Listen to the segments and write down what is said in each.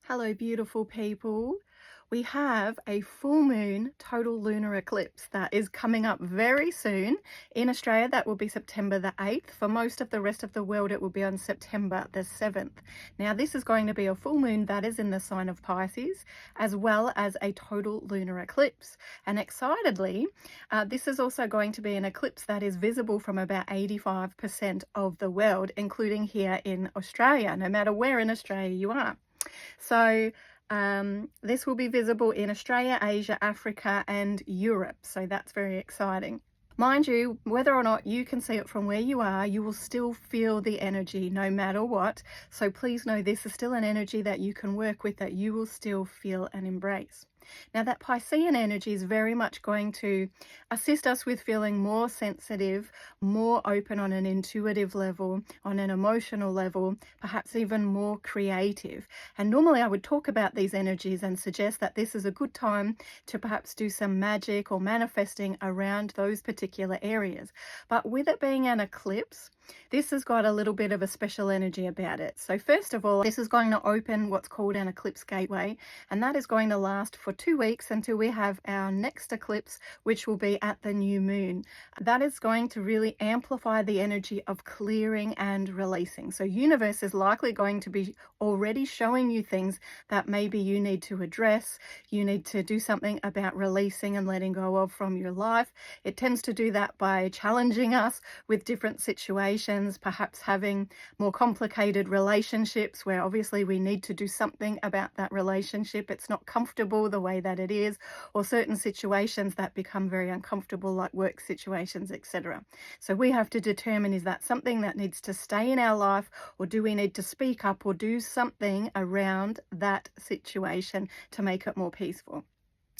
Hello, beautiful people. We have a full moon total lunar eclipse that is coming up very soon. In Australia, that will be September the 8th. For most of the rest of the world, it will be on September the 7th. Now, this is going to be a full moon that is in the sign of Pisces, as well as a total lunar eclipse. And excitedly, this is also going to be an eclipse that is visible from about 85% of the world, including here in Australia, no matter where in Australia you are. So this will be visible in Australia, Asia, Africa, and Europe. So that's very exciting. Mind you, whether or not you can see it from where you are, you will still feel the energy no matter what. So please know this is still an energy that you can work with, that you will still feel and embrace. Now, that Piscean energy is very much going to assist us with feeling more sensitive, more open on an intuitive level, on an emotional level, perhaps even more creative. And normally I would talk about these energies and suggest that this is a good time to perhaps do some magic or manifesting around those particular areas. But with it being an eclipse, this has got a little bit of a special energy about it. So first of all, this is going to open what's called an eclipse gateway, and that is going to last for 2 weeks until we have our next eclipse, which will be at the new moon. That is going to really amplify the energy of clearing and releasing. So universe is likely going to be already showing you things that maybe you need to address, you need to do something about releasing and letting go of from your life. It tends to do that by challenging us with different situations, perhaps having more complicated relationships where obviously we need to do something about that relationship. It's not comfortable the way that it is, or certain situations that become very uncomfortable, like work situations, etc. So we have to determine, is that something that needs to stay in our life, or do we need to speak up or do something around that situation to make it more peaceful?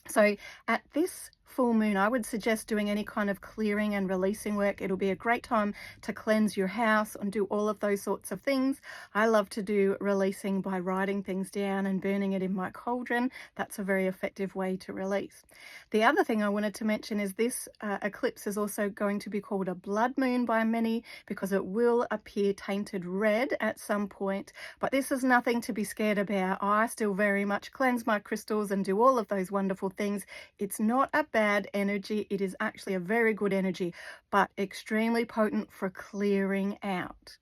So at this full moon, I would suggest doing any kind of clearing and releasing work. It'll be a great time to cleanse your house and do all of those sorts of things. I love to do releasing by writing things down and burning it in my cauldron. That's a very effective way to release. The other thing I wanted to mention is this eclipse is also going to be called a blood moon by many, because it will appear tainted red at some point. But this is nothing to be scared about. I still very much cleanse my crystals and do all of those wonderful things. It's not a bad energy. It is actually a very good energy, but extremely potent for clearing out.